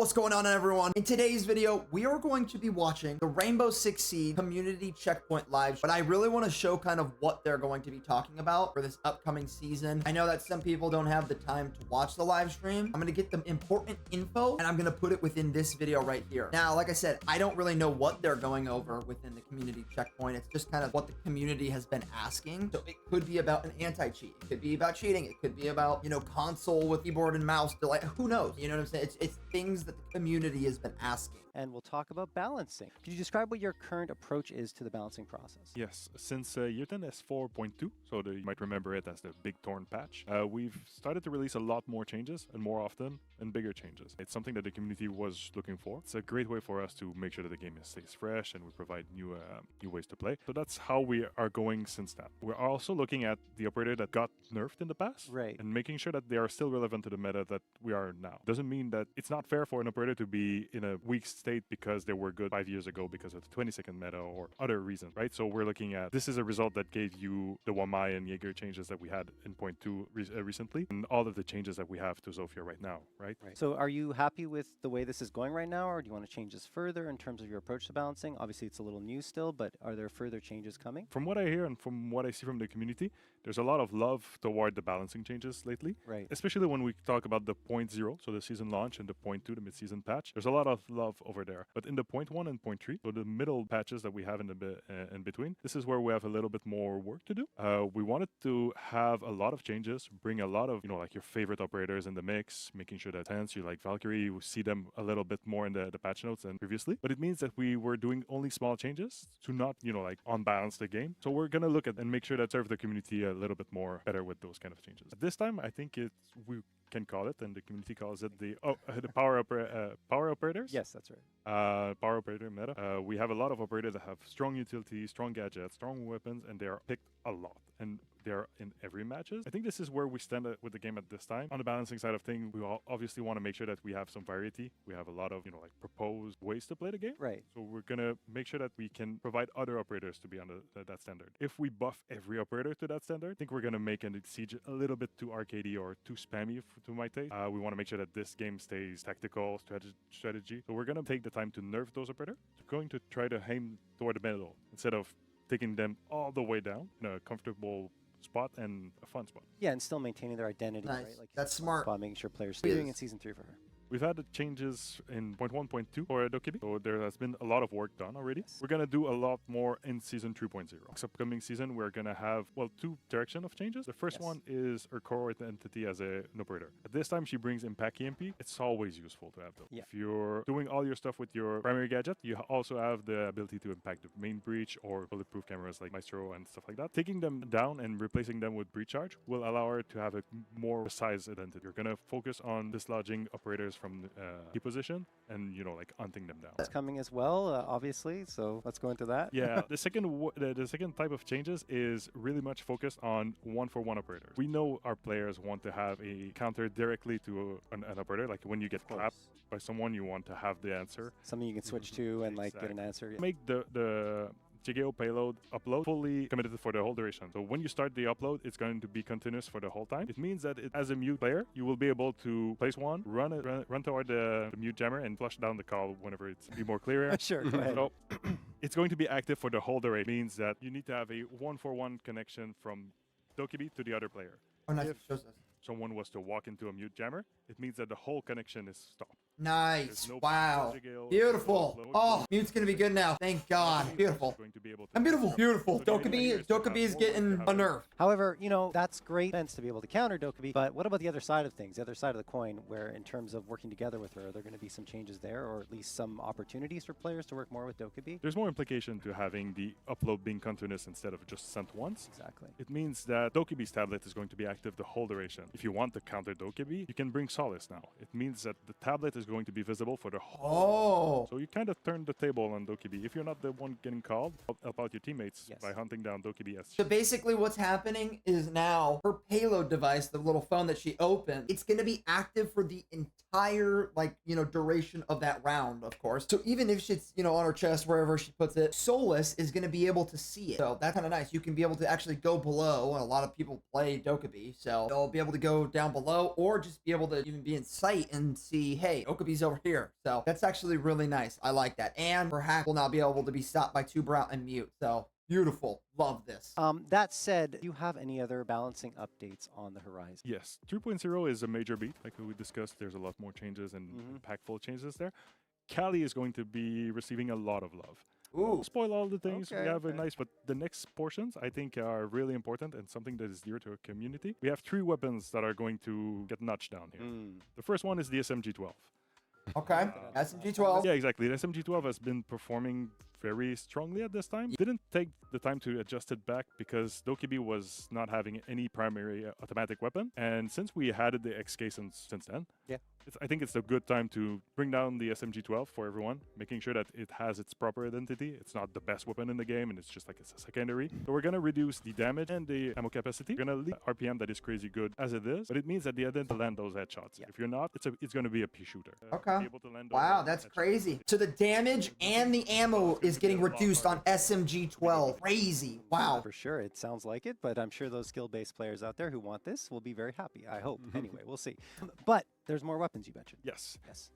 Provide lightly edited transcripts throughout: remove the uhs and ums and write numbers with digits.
what's going on, everyone? In today's video, we are going to be watching the Rainbow Six Siege community checkpoint live, but I really want to show kind of what they're going to be talking about for this upcoming season. I know that some people don't have the time to watch the live stream. I'm going to get them important info and I'm going to put it within this video right here. Now, like I said, I don't really know what they're going over within the community checkpoint. It's just kind of what the community has been asking. So it could be about an anti-cheat. It could be about cheating. It could be about, console with keyboard and mouse delay. Who knows? You know what I'm saying? It's things that the community has been asking. And we'll talk about balancing. Could you describe what your current approach is to the balancing process? Yes, since year 10 is 4.2, so you might remember it as the Big Torn patch, we've started to release a lot more changes and more often and bigger changes. It's something that the community was looking for. It's a great way for us to make sure that the game stays fresh and we provide new ways to play. So that's how we are going since that. We're also looking at the operator that got nerfed in the past, right, and making sure that they are still relevant to the meta that we are now. Doesn't mean that it's not fair for an operator to be in a weak state because they were good 5 years ago because of the 20-second meta or other reasons, right? So we're looking at this is a result that gave you the Wamai and Jaeger changes that we had in point 2 recently, and all of the changes that we have to Zofia right now, right? So are you happy with the way this is going right now, or do you want to change this further in terms of your approach to balancing? Obviously, it's a little new still, but are there further changes coming? From what I hear and from what I see from the community, there's a lot of love toward the balancing changes lately. Right. Especially when we talk about the point 0, so the season launch, and the point 2, the mid-season patch. There's a lot of love over there. But in the point 1 and point 3, so the middle patches that we have in between, this is where we have a little bit more work to do. We wanted to have a lot of changes, bring a lot of, like your favorite operators in the mix, making sure that hence you like Valkyrie, you see them a little bit more in the patch notes than previously. But it means that we were doing only small changes to not, unbalance the game. So we're going to look at and make sure that serve the community a little bit more better with those kind of changes. At this time, I think we can call it, and the community calls it the power operators. Yes, that's right. Power operator meta. We have a lot of operators that have strong utility, strong gadgets, strong weapons, and they are picked a lot. And they're in every matches. I think this is where we stand with the game at this time. On the balancing side of things, we obviously want to make sure that we have some variety. We have a lot of, proposed ways to play the game. Right. So we're going to make sure that we can provide other operators to be on that standard. If we buff every operator to that standard, I think we're going to make Siege a little bit too arcadey or too spammy to my taste. We want to make sure that this game stays tactical, strategy. So we're going to take the time to nerf those operators. We're going to try to aim toward the middle instead of taking them all the way down in a comfortable spot and a fun spot. Yeah, and still maintaining their identity, Nice. right? Like that's smart. By making sure players doing in Season 3 for her. We've had changes in point 1, point 2 for Dokkaebi, so there has been a lot of work done already. Yes. We're going to do a lot more in Season 3.0. Next upcoming season, we're going to have, 2 directions of changes. The first one is her core entity as an operator. At this time, she brings Impact EMP. It's always useful to have those. Yeah. If you're doing all your stuff with your primary gadget, you also have the ability to impact the main breach or bulletproof cameras like Maestro and stuff like that. Taking them down and replacing them with breach charge will allow her to have a more precise identity. You're going to focus on dislodging operators from key position and hunting them down. That's coming as well, obviously, so let's go into that. Yeah, the second type of changes is really much focused on 1-for-1 operators. We know our players want to have a counter directly to an operator, like when you get clapped by someone, you want to have the answer. Something you can switch to and get an answer. Yeah. Make the JGO payload upload fully committed for the whole duration. So when you start the upload, it's going to be continuous for the whole time. It means that as a mute player, you will be able to place one, run toward the mute jammer and flush down the call whenever it's be more clear. Sure, go ahead. So it's going to be active for the whole duration. It means that you need to have a 1-for-1 connection from Dokkaebi to the other player. Oh, nice. If someone was to walk into a mute jammer, it means that the whole connection is stopped. Nice. No wow. Beautiful. Oh, mute's going to be good now. Thank God. Beautiful. I'm beautiful. Beautiful. Dokkaebi is getting a nerf. However, that's great sense to be able to counter Dokkaebi, but what about the other side of things, the other side of the coin, where in terms of working together with her, are there going to be some changes there, or at least some opportunities for players to work more with Dokkaebi? There's more implication to having the upload being continuous instead of just sent once. Exactly. It means that Dokkaebi's tablet is going to be active the whole duration. If you want to counter Dokkaebi, you can bring Solace now. It means that the tablet is going to be visible for the whole. So you kind of turn the table on Dokkaebi. If you're not the one getting called, help out your teammates by hunting down Dokkaebi. So basically what's happening is now her payload device, the little phone that she opened, it's going to be active for the entire, duration of that round, of course. So even if she's, on her chest, wherever she puts it, Solus is going to be able to see it. So that's kind of nice. You can be able to actually go below, and a lot of people play Dokkaebi, so they'll be able to go down below or just be able to even be in sight and see, hey, okay, Dokkaebi's over here. So that's actually really nice. I like that. And perhaps will now be able to be stopped by Tuber out and mute. So beautiful. Love this. That said, do you have any other balancing updates on the horizon? Yes, 3.0 is a major beat, like we discussed. There's a lot more changes and impactful changes there. Cali is going to be receiving a lot of love. Ooh. Spoil all the things. Okay, We have a okay. nice, but the next portions I think are really important and something that is dear to our community. We have 3 weapons that are going to get notched down here. The first one is the SMG-12. Okay. SMG-12. Yeah, exactly. The SMG-12 has been performing very strongly at this time. Didn't take the time to adjust it back because Dokkaebi was not having any primary automatic weapon. And since we added the XK since then, Yeah. I think it's a good time to bring down the SMG-12 for everyone, making sure that it has its proper identity. It's not the best weapon in the game, and it's just like it's a secondary. So we're going to reduce the damage and the ammo capacity. We're going to leave RPM that is crazy good as it is, but it means at the end to land those headshots. Yeah. If you're not, it's going to be a pea shooter. Okay. Be able to land those Wow, that's headshots. crazy. So the damage and the ammo is getting reduced on SMG-12. Crazy. Wow. For sure, it sounds like it, but I'm sure those skill-based players out there who want this will be very happy. I hope. Anyway, we'll see. But there's more weapons you mentioned. Yes. Yes.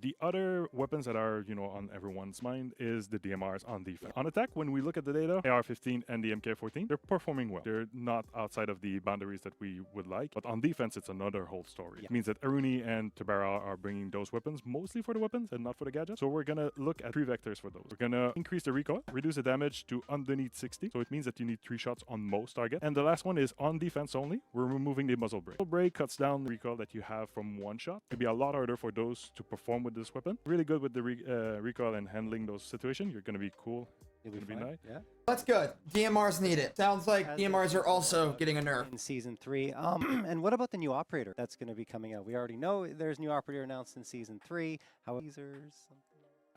The other weapons that are, on everyone's mind is the DMRs on defense. On attack, when we look at the data, AR-15 and the MK-14, they're performing well. They're not outside of the boundaries that we would like, but on defense, it's another whole story. Yeah. It means that Aruni and Tabara are bringing those weapons mostly for the weapons and not for the gadgets. So we're going to look at 3 vectors for those. We're going to increase the recoil, reduce the damage to underneath 60. So it means that you need 3 shots on most targets. And the last one is on defense only. We're removing the muzzle brake. Muzzle brake cuts down the recoil that you have from 1 shot. It'd be a lot harder for those to perform with this weapon. Really good with the recoil and handling those situations. You're going to be cool. You'll be Gonna be fine. nice. Yeah. That's good. DMRs need it. Sounds like As DMRs they are also getting a nerf. in season 3. And what about the new operator that's going to be coming out? We already know there's new operator announced in season 3. How teasers?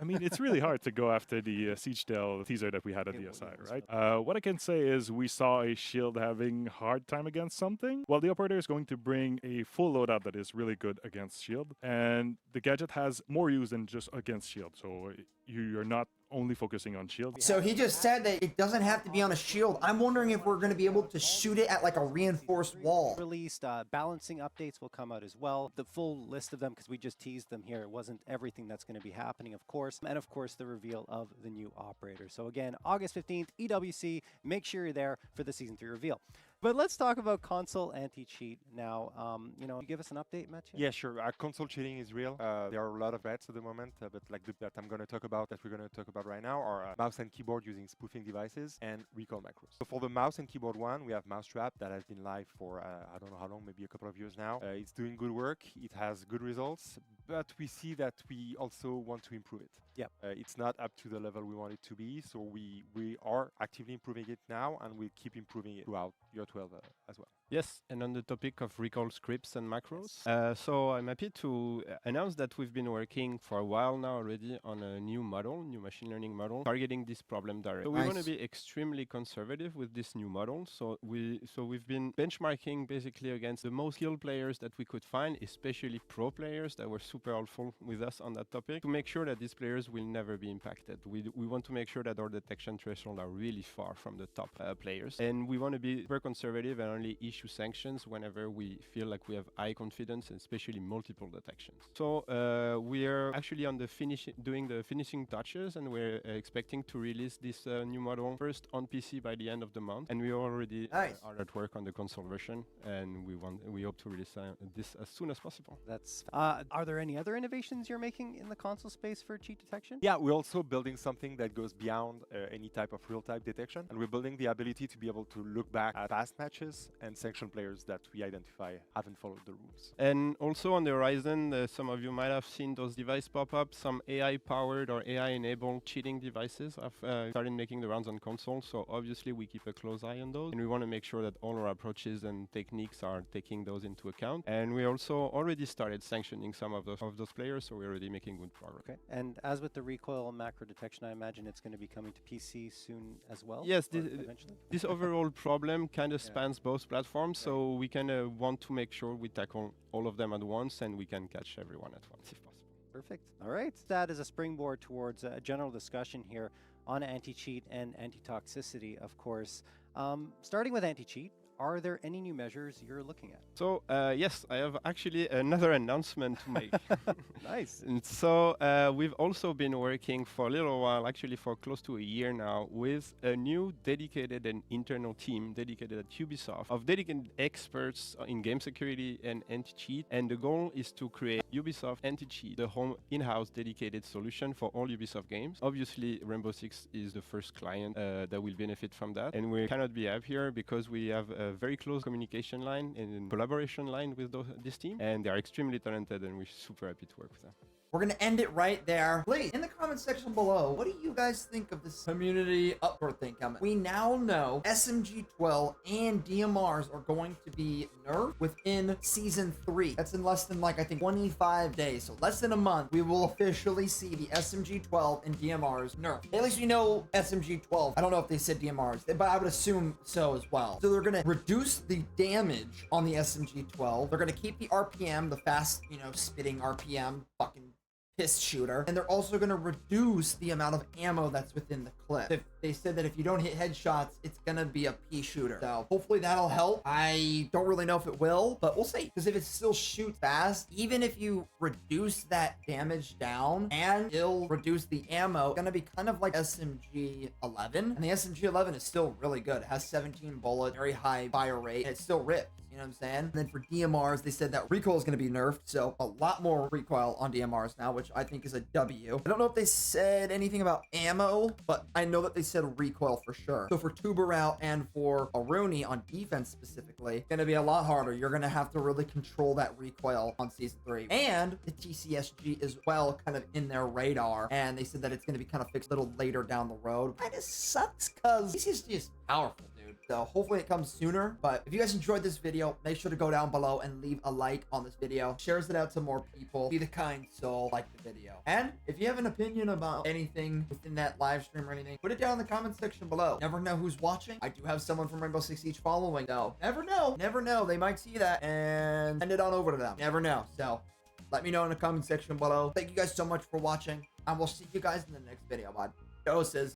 I mean, it's really hard to go after the Siege Tail teaser that we had at It DSI, was, right? What I can say is we saw a shield having hard time against something. Well, the operator is going to bring a full loadout that is really good against shield. And the gadget has more use than just against shield. So you're not only focusing on shield. So he just said that it doesn't have to be on a shield. I'm wondering if we're going to be able to shoot it at like a reinforced wall. Released balancing updates will come out as well. The full list of them, because we just teased them here, it wasn't everything that's going to be happening, of course. And of course, the reveal of the new operator. So again, August 15th, EWC. Make sure you're there for the season 3 reveal. But let's talk about console anti-cheat now. You give us an update, Mathieu? Yeah, sure. Console cheating is real. There are a lot of threats at the moment, but like that I'm going to talk about, that we're going to talk about right now, are mouse and keyboard using spoofing devices and recall macros. So for the mouse and keyboard one, we have Mousetrap that has been live for I don't know how long, maybe a couple of years now. It's doing good work. It has good results, but we see that we also want to improve it. Yeah. It's not up to the level we want it to be, so we are actively improving it now, and we'll keep improving it throughout year 12 as well. Yes, and on the topic of recall scripts and macros, so I'm happy to announce that we've been working for a while now already on a new machine learning model, targeting this problem directly. So we want to be extremely conservative with this new model. So we've been benchmarking basically against the most skilled players that we could find, especially pro players that were super helpful with us on that topic, to make sure that these players will never be impacted. We want to make sure that our detection thresholds are really far from the top players, and we want to be super conservative and only issue sanctions whenever we feel like we have high confidence, and especially multiple detections. So we are actually on the doing the finishing touches, and we're expecting to release this new model first on PC by the end of the month. And we already are at work on the console version, and we hope to release this as soon as possible. That's. Are there any other innovations you're making in the console space for cheat detection? Yeah, we're also building something that goes beyond any type of real-time detection, and we're building the ability to be able to look back at past matches and sanction players that we identify haven't followed the rules. And also on the horizon, some of you might have seen those devices pop up. Some AI-powered or AI-enabled cheating devices have started making the rounds on console. So obviously we keep a close eye on those, and we want to make sure that all our approaches and techniques are taking those into account. And we also already started sanctioning some of those players, so we're already making good progress. Okay. And as with the recoil and macro detection, I imagine it's going to be coming to PC soon as well? Yes, eventually? this overall problem kind of spans both platforms, so we kind of want to make sure we tackle all of them at once, and we can catch everyone at once if possible. Perfect. All right. That is a springboard towards a general discussion here on anti-cheat and anti-toxicity, of course. Starting with anti-cheat, are there any new measures you're looking at? So yes, I have actually another announcement to make. Nice. And so we've also been working for a little while, actually for close to a year now, with a new dedicated and internal team dedicated at Ubisoft of dedicated experts in game security and anti-cheat. And the goal is to create Ubisoft Anti-Cheat, the home in-house dedicated solution for all Ubisoft games. Obviously, Rainbow Six is the first client that will benefit from that. And we cannot be happier because we have a very close communication line and collaboration line with this team. And they are extremely talented and we're super happy to work with them. We're going to end it right there. Please, in the comment section below, what do you guys think of this community upward thing coming? We now know SMG-12 and DMRs are going to be nerfed within Season 3. That's in less than, like, I think 25 days. So less than a month, we will officially see the SMG-12 and DMRs nerfed. At least we know SMG-12. I don't know if they said DMRs, but I would assume so as well. So they're going to reduce the damage on the SMG-12. They're going to keep the RPM, the fast, spitting RPM, fucking piss shooter, and they're also going to reduce the amount of ammo that's within the clip. They said that if you don't hit headshots, it's going to be a pea shooter. So hopefully that'll help. I don't really know if it will, but we'll see. Because if it still shoots fast, even if you reduce that damage down and it'll reduce the ammo, it's going to be kind of like SMG-11. And the SMG-11 is still really good. It has 17 bullets, very high fire rate, and it still rips. You know what I'm saying? And then for DMRs, they said that recoil is going to be nerfed. So a lot more recoil on DMRs now, which I think is a W. I don't know if they said anything about ammo, but I know that they said recoil for sure. So for Tuberau and for Aruni on defense specifically, it's going to be a lot harder. You're going to have to really control that recoil on Season 3. And the TCSG is well kind of in their radar. And they said that it's going to be kind of fixed a little later down the road. Kind of sucks because TCSG is powerful. So hopefully it comes sooner. But if you guys enjoyed this video, make sure to go down below and leave a like on this video. Shares it out to more people. Be the kind soul, like the video. And if you have an opinion about anything within that live stream or anything, put it down in the comment section below. Never know who's watching. I do have someone from Rainbow Six Siege following, though. Never know. Never know. They might see that and send it on over to them. Never know. So let me know in the comment section below. Thank you guys so much for watching. And we'll see you guys in the next video, bud. Doses.